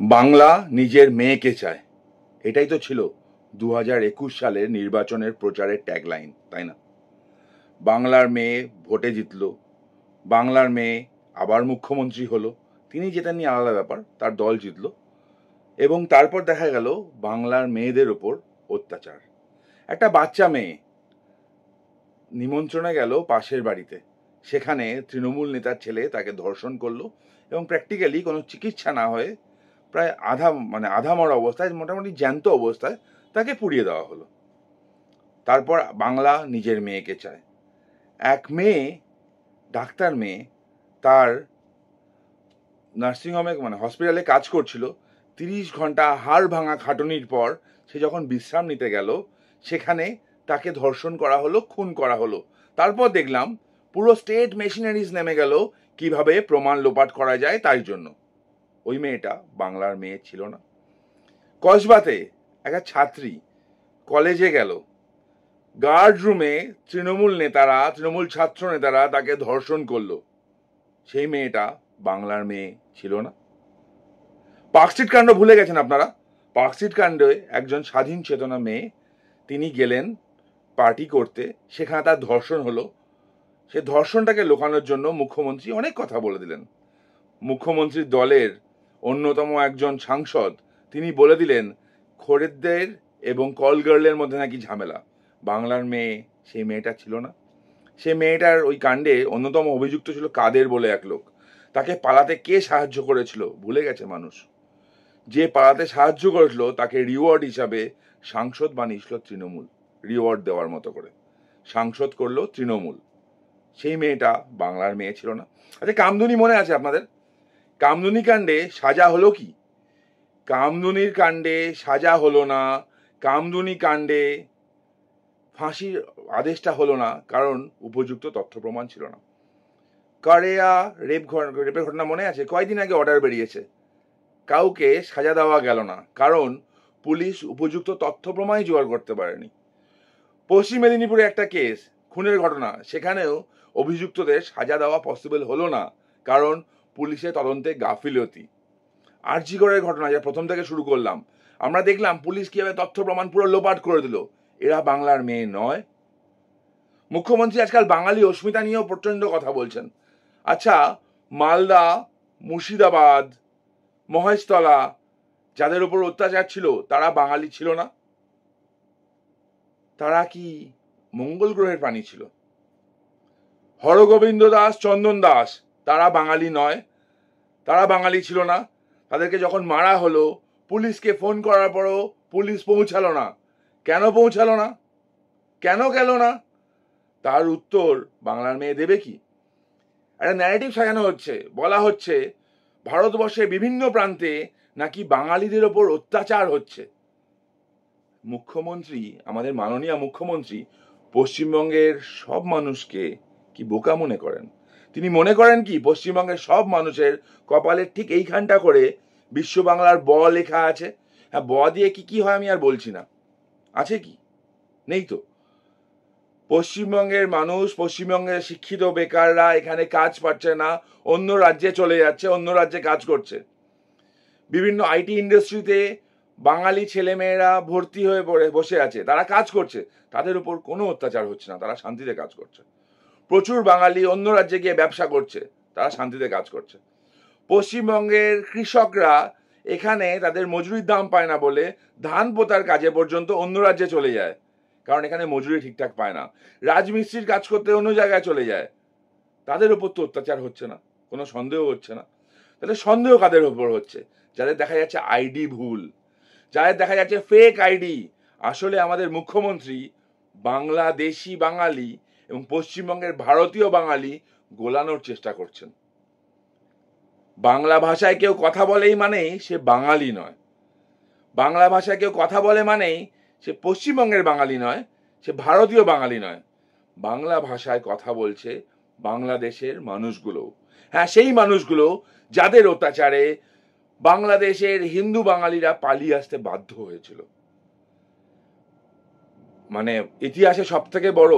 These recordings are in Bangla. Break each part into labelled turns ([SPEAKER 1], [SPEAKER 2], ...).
[SPEAKER 1] বাংলা নিজের মেয়েকে চায়, এটাই তো ছিল 2021 সালের নির্বাচনের প্রচারের ট্যাগলাইন, তাই না? বাংলার মেয়ে ভোটে জিতলো, বাংলার মেয়ে আবার মুখ্যমন্ত্রী হলো। তিনি জেতেননি আলাদা ব্যাপার, তার দল জিতলো। এবং তারপর দেখা গেল বাংলার মেয়েদের ওপর অত্যাচার। একটা বাচ্চা মেয়ে নিমন্ত্রণে গেল পাশের বাড়িতে, সেখানে তৃণমূল নেতার ছেলে তাকে ধর্ষণ করলো এবং প্র্যাকটিক্যালি কোনো চিকিৎসা না হয়ে প্রায় আধা মরা অবস্থায়, মোটামুটি জ্যান্ত অবস্থায় তাকে পুড়িয়ে দেওয়া হলো। তারপর বাংলা নিজের মেয়েকে চায়। এক মেয়ে, ডাক্তার মেয়ে, তার নার্সিংহোমে হসপিটালে কাজ করছিল। 30 ঘন্টা হাড় ভাঙা খাটুনির পর সে যখন বিশ্রাম নিতে গেল, সেখানে তাকে ধর্ষণ করা হলো, খুন করা হলো। তারপর দেখলাম পুরো স্টেট মেশিনারিজ নেমে গেল কিভাবে প্রমাণ লোপাট করা যায় তাই জন্য। ওই মেয়েটা বাংলার মেয়ে ছিল না। কসবাতে একটা ছাত্রী কলেজে গেল, গার্ড রুমে তৃণমূল ছাত্র নেতারা তাকে ধর্ষণ করলো। সেই মেয়েটা বাংলার মেয়ে ছিল না। পার্কস্ট্রিট কাণ্ড ভুলে গেছেন আপনারা? পার্কস্ট্রিট কাণ্ডে একজন স্বাধীন চেতনা মেয়ে, তিনি গেলেন পার্টি করতে, সেখানে তার ধর্ষণ হলো। সে ধর্ষণটাকে লুকানোর জন্য মুখ্যমন্ত্রী অনেক কথা বলে দিলেন। মুখ্যমন্ত্রীর দলের অন্যতম একজন সাংসদ তিনি বলে দিলেন খরিদ্দের এবং কল গার্লের মধ্যে নাকি ঝামেলা। বাংলার মেয়ে সেই মেয়েটা ছিল না। সে মেয়েটার ওই কাণ্ডে অন্যতম অভিযুক্ত ছিল কাদের বলে এক লোক। তাকে পালাতে কে সাহায্য করেছিল ভুলে গেছে মানুষ। যে পালাতে সাহায্য করেছিল তাকে রিওয়ার্ড হিসাবে সাংসদ বানিয়েছিল তৃণমূল, রিওয়ার্ড দেওয়ার মতো করে সাংসদ করলো তৃণমূল। সেই মেয়েটা বাংলার মেয়ে ছিল না। আচ্ছা, কামদুনি মনে আছে আপনাদের? কামদুনি কাণ্ডে সাজা হলো কি? কামদুনির কাণ্ডে সাজা হলো না, কামদুনি কাণ্ডে ফাঁসির আদেশটা হলো না, কারণ উপযুক্ত তথ্য প্রমাণ ছিল না। কারেয়া রেপের ঘটনা মনে আছে? কয়েকদিন আগে অর্ডার বেরিয়েছে, কাউকে সাজা দেওয়া গেল না, কারণ পুলিশ উপযুক্ত তথ্য প্রমাণই জোগাড় করতে পারেনি। পশ্চিম মেদিনীপুরে একটা কেস, খুনের ঘটনা, সেখানেও অভিযুক্তদের সাজা দেওয়া পসিবল হলো না, কারণ পুলিশের তদন্তে গাফিলতি। আরজিকরের ঘটনা, যা প্রথম থেকে শুরু করলাম, আমরা দেখলাম পুলিশ কিভাবে তথ্য প্রমাণ পুরো লোপাট করে দিল। এরা বাংলার মেয়ে নয়। মুখ্যমন্ত্রী আজকাল বাঙালি অস্মিতা নিয়েও প্রচন্ড কথা বলছেন। আচ্ছা, মালদা, মুর্শিদাবাদ, মহেশতলা, যাদের উপর অত্যাচার ছিল তারা বাঙালি ছিল না? তারা কি মঙ্গল গ্রহের প্রাণী ছিল? হরগোবিন্দ দাস, চন্দন দাস, তারা বাঙালি নয়? তারা বাঙালি ছিল না? তাদেরকে যখন মারা হলো, পুলিশকে ফোন করার পরও পুলিশ পৌঁছালো না। কেন পৌঁছালো না? কেন গেল না? তার উত্তর বাংলার মেয়ে দেবে কি? একটা ন্যারেটিভ সাজানো হচ্ছে, বলা হচ্ছে ভারতবর্ষের বিভিন্ন প্রান্তে নাকি বাঙালিদের ওপর অত্যাচার হচ্ছে। মুখ্যমন্ত্রী, আমাদের মাননীয় মুখ্যমন্ত্রী পশ্চিমবঙ্গের সব মানুষকে কি বোকা মনে করেন? তিনি মনে করেন কি পশ্চিমবঙ্গের সব মানুষের কপালের ঠিক এইখানটা করে বিশ্ব বাংলার ব লেখা আছে? হ্যাঁ, ব দিয়ে কি কি হয় আমি আর বলছি না, আছে কি? নেই তো। পশ্চিমবঙ্গের মানুষ, পশ্চিমবঙ্গের শিক্ষিত বেকাররা এখানে কাজ পাচ্ছে না, অন্য রাজ্যে চলে যাচ্ছে, অন্য রাজ্যে কাজ করছে। বিভিন্ন আইটি ইন্ডাস্ট্রিতে বাঙালি ছেলেমেয়েরা ভর্তি হয়ে বসে আছে, তারা কাজ করছে, তাদের উপর কোনো অত্যাচার হচ্ছে না, তারা শান্তিতে কাজ করছে। প্রচুর বাঙালি অন্য রাজ্যে গিয়ে ব্যবসা করছে, তারা শান্তিতে কাজ করছে। পশ্চিমবঙ্গের কৃষকরা এখানে তাদের মজুরির দাম পায় না বলে ধান পোতার কাজে পর্যন্ত অন্য রাজ্যে চলে যায়, কারণ এখানে মজুরি ঠিকঠাক পায় না। রাজমিস্ত্রির কাজ করতে অন্য জায়গায় চলে যায়, তাদের উপর তো অত্যাচার হচ্ছে না, কোনো সন্দেহ হচ্ছে না। তাহলে সন্দেহ কাদের উপর হচ্ছে? যাদের দেখা যাচ্ছে আইডি ভুল, যাদের দেখা যাচ্ছে ফেক আইডি। আসলে আমাদের মুখ্যমন্ত্রী বাংলাদেশি বাঙালি এবং পশ্চিমবঙ্গের ভারতীয় বাঙালি গোলানোর চেষ্টা করছেন। বাংলা ভাষায় কেউ কথা বলেই মানেই সে বাঙালি নয়, বাংলা ভাষায় কেউ কথা বলে মানেই সে পশ্চিমবঙ্গের বাঙালি নয়, সে ভারতীয় বাঙালি নয়। বাংলা ভাষায় কথা বলছে বাংলাদেশের মানুষগুলো, হ্যাঁ, সেই মানুষগুলো যাদের অত্যাচারে বাংলাদেশের হিন্দু বাঙালিরা পালিয়ে আসতে বাধ্য হয়েছিল। ইতিহাসে সব থেকে বড়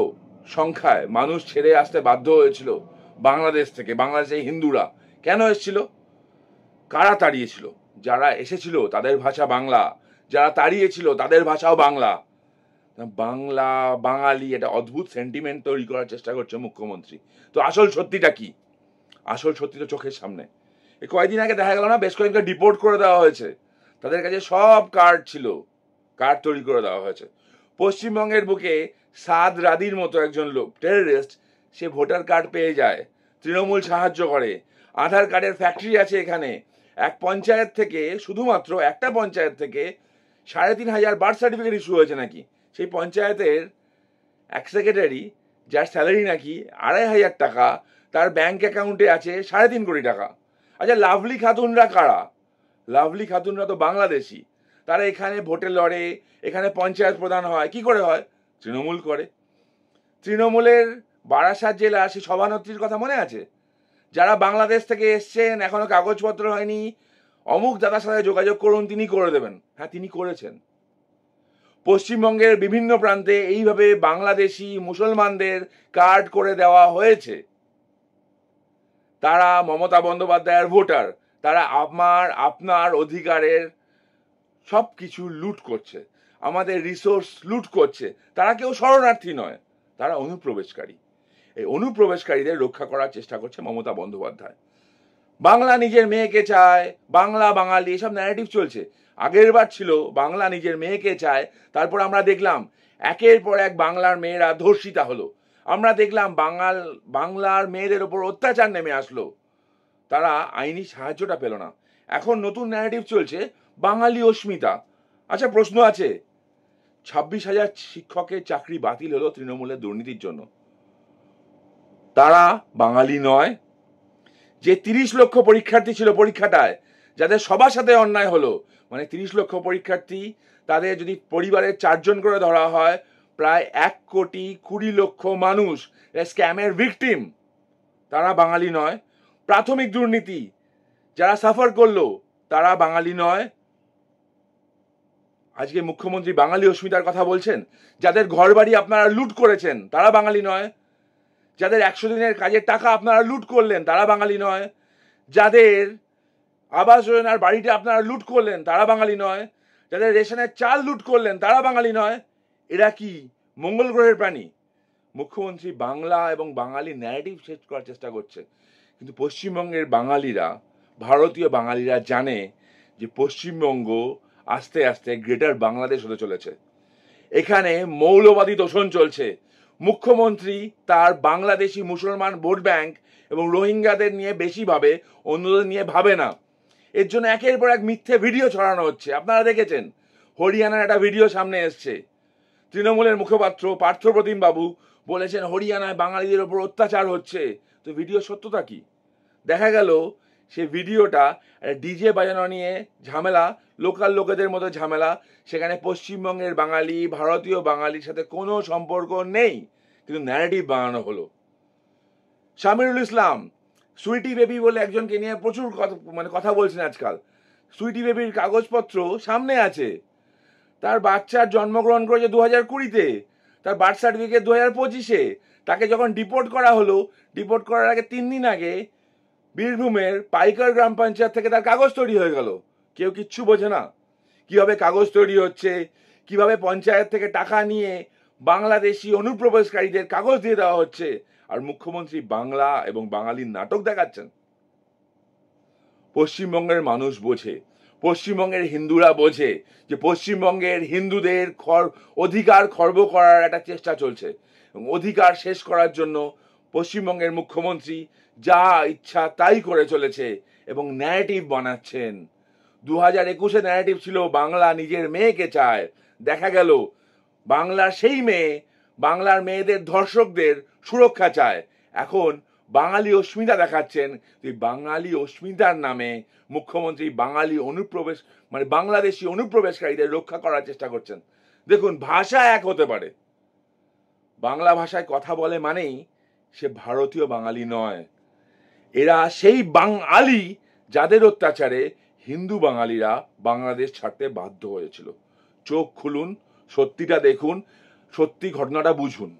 [SPEAKER 1] সংখ্যায় মানুষ ছেড়ে আসতে বাধ্য হয়েছিল বাংলাদেশ থেকে। বাংলাদেশের হিন্দুরা কেন এসেছিল? কারা তাড়িয়েছিল? যারা এসেছিল তাদের ভাষা বাংলা, যারা তাড়িয়েছিল তাদের ভাষাও বাংলা। বাংলা বাঙালি একটা অদ্ভুত সেন্টিমেন্ট তৈরি করার চেষ্টা করছে মুখ্যমন্ত্রী। তো আসল সত্যিটা কি? আসল সত্যি তো চোখের সামনে। এই কয়েকদিন আগে দেখা গেল না, বেশ কয়েকটা ডিপোর্ট করে দেওয়া হয়েছে। তাদের কাছে সব কার্ড ছিল, কার্ড তৈরি করে দেওয়া হয়েছে। পশ্চিমবঙ্গের বুকে সাদ রাদির মতো একজন লোক টেররিস্ট, সে ভোটার কার্ড পেয়ে যায়, তৃণমূল সাহায্য করে, আধার কার্ডের ফ্যাক্টরি আছে এখানে। এক পঞ্চায়েত থেকে, শুধুমাত্র একটা পঞ্চায়েত থেকে ৩,৫০০ বার্থ সার্টিফিকেট ইস্যু হয়েছে নাকি। সেই পঞ্চায়েতের এক সেক্রেটারি, যার স্যালারি নাকি ২৫০০ টাকা, তার ব্যাংক অ্যাকাউন্টে আছে ৩.৫ কোটি টাকা। আচ্ছা, লাভলি খাতুনরা কারা? লাভলি খাতুনরা তো বাংলাদেশি। তারা এখানে ভোটে লড়ে, এখানে পঞ্চায়েত প্রধান হয়। কি করে হয়? তৃণমূল করে। তৃণমূলের বারাসাত জেলার সেই সভানেত্রীর কথা মনে আছে? যারা বাংলাদেশ থেকে এসছেন, এখনো কাগজপত্র হয়নি, অমুক দাদার সাথে যোগাযোগ করুন, তিনি করে দেবেন। হ্যাঁ, তিনি করেছেন। পশ্চিমবঙ্গের বিভিন্ন প্রান্তে এইভাবে বাংলাদেশি মুসলমানদের কার্ড করে দেওয়া হয়েছে। তারা মমতা বন্দ্যোপাধ্যায়ের ভোটার, তারা আপনার অধিকারের সব কিছু লুট করছে, আমাদের রিসোর্স লুট করছে। তারা কেউ শরণার্থী নয়, তারা অনুপ্রবেশকারী। এই অনুপ্রবেশকারীদের রক্ষা করার চেষ্টা করছে মমতা বন্দ্যোপাধ্যায়। বাংলা নিজের মেয়েকে চায়, বাংলা বাঙালি, এসব ন্যারেটিভ চলছে। আগের বার ছিল বাংলা নিজের মেয়েকে চায়, তারপর আমরা দেখলাম একের পর এক বাংলার মেয়েরা ধর্ষিতা হলো। আমরা দেখলাম বাংলার মেয়েদের ওপর অত্যাচার নেমে আসলো, তারা আইনি সাহায্যটা পেল না। এখন নতুন ন্যারেটিভ চলছে বাঙালি অস্মিতা। আচ্ছা, প্রশ্ন আছে, ২৬,০০০ শিক্ষকের চাকরি বাতিল হলো তৃণমূলের দুর্নীতির জন্য। তারা বাঙালি নয়? যে ৩০ লক্ষ পরীক্ষার্থী ছিল পরীক্ষাটায়, যাদের সবার সাথে অন্যায় হলো, মানে ৩০ লক্ষ পরীক্ষার্থী, তাদের যদি পরিবারের ৪ জন করে ধরা হয়, প্রায় ১,২০,০০,০০০ মানুষ স্ক্যামের ভিকটিম। তারা বাঙালি নয়? প্রাথমিক দুর্নীতি যারা সাফার করলো, তারা বাঙালি নয়? আজকে মুখ্যমন্ত্রী বাঙালি অস্মিতার কথা বলছেন। যাদের ঘর বাড়ি আপনারা লুট করেছেন, তারা বাঙালি নয়? যাদের ১০০ দিনের কাজের টাকা আপনারা লুট করলেন, তারা বাঙালি নয়? যাদের আবাস যোজনার বাড়িটা আপনারা লুট করলেন, তারা বাঙালি নয়? যাদের রেশনের চাল লুট করলেন, তারা বাঙালি নয়? এরা কি মঙ্গল গ্রহের প্রাণী? মুখ্যমন্ত্রী বাংলা এবং বাঙালি ন্যারেটিভ সেট করার চেষ্টা করছে, কিন্তু পশ্চিমবঙ্গের বাঙালিরা, ভারতীয় বাঙালিরা জানে যে পশ্চিমবঙ্গ আস্তে আস্তে গ্রেটার বাংলাদেশ হতে চলেছে। এখানে মৌলবাদী দোষণ চলছে। মুখ্যমন্ত্রী তার বাংলাদেশি মুসলমান ভোট ব্যাংক এবং রোহিঙ্গাদের নিয়ে বেশি ভাবে, অন্যদের নিয়ে ভাবে না। এর জন্য একের পর এক মিথ্যে ভিডিও ছড়ানো হচ্ছে। আপনারা দেখেছেন, হরিয়ানার একটা ভিডিও সামনে এসছে। তৃণমূলের মুখপাত্র পার্থপ্রতিম বাবু বলেছেন হরিয়ানায় বাঙালিদের ওপর অত্যাচার হচ্ছে। তো ভিডিও সত্যতা কি? দেখা গেল সে ভিডিওটা ডিজে বাজানো নিয়ে ঝামেলা, লোকাল লোকেদের মতো ঝামেলা। সেখানে পশ্চিমবঙ্গের বাঙালি, ভারতীয় বাঙালির সাথে কোনো সম্পর্ক নেই, কিন্তু ন্যারেটিভ বানানো হলো। শামিরুল ইসলাম সুইটি বেবি বলে একজনকে নিয়ে প্রচুর কথা বলছেন আজকাল। সুইটি বেবির কাগজপত্র সামনে আছে। তার বাচ্চার জন্মগ্রহণ করেছে ২০২০-তে, তার বার্থ সার্টিফিকেট ২০২৫-এ। তাকে যখন ডিপোর্ট করা হলো, ডিপোর্ট করার আগে ৩ দিন আগে বীরভূমের পাইকার গ্রাম পঞ্চায়েত থেকে তার কাগজ তৈরি হয়ে গেল। কেউ কিচ্ছু বোঝে না কিভাবে কাগজ তৈরি হচ্ছে, কিভাবে পঞ্চায়েত থেকে টাকা নিয়ে বাংলাদেশি অনুপ্রবেশকারীদের কাগজ দিয়ে দেওয়া হচ্ছে, আর মুখ্যমন্ত্রী বাংলা এবং বাঙালির নাটক দেখাচ্ছেন। পশ্চিমবঙ্গের মানুষ বোঝে, পশ্চিমবঙ্গের হিন্দুরা বোঝে যে পশ্চিমবঙ্গের হিন্দুদের অধিকার খর্ব করার একটা চেষ্টা চলছে, এবং অধিকার শেষ করার জন্য পশ্চিমবঙ্গের মুখ্যমন্ত্রী যা ইচ্ছা তাই করে চলেছে এবং ন্যারেটিভ বানাচ্ছেন। ২০২১-এ ন্যারেটিভ ছিল বাংলা নিজের মেয়েকে চায়। দেখা গেল বাংলার সেই মেয়ে, বাংলার মেয়েদের ধর্ষকদের সুরক্ষা চায়। এখন বাঙালি অস্মিতা দেখাচ্ছেন। বাঙালি অস্মিতার নামে মুখ্যমন্ত্রী বাঙালি বাংলাদেশি অনুপ্রবেশকারীদের রক্ষা করার চেষ্টা করছেন। দেখুন, ভাষা এক হতে পারে, বাংলা ভাষায় কথা বলে মানেই সে ভারতীয় বাঙালি নয়। এরা সেই বাঙালি যাদের অত্যাচারে হিন্দু বাঙালিরা বাংলাদেশ ছাড়তে বাধ্য হয়েছিল। চোখ খুলুন, সত্যিটা দেখুন, সত্যি ঘটনাটা বুঝুন।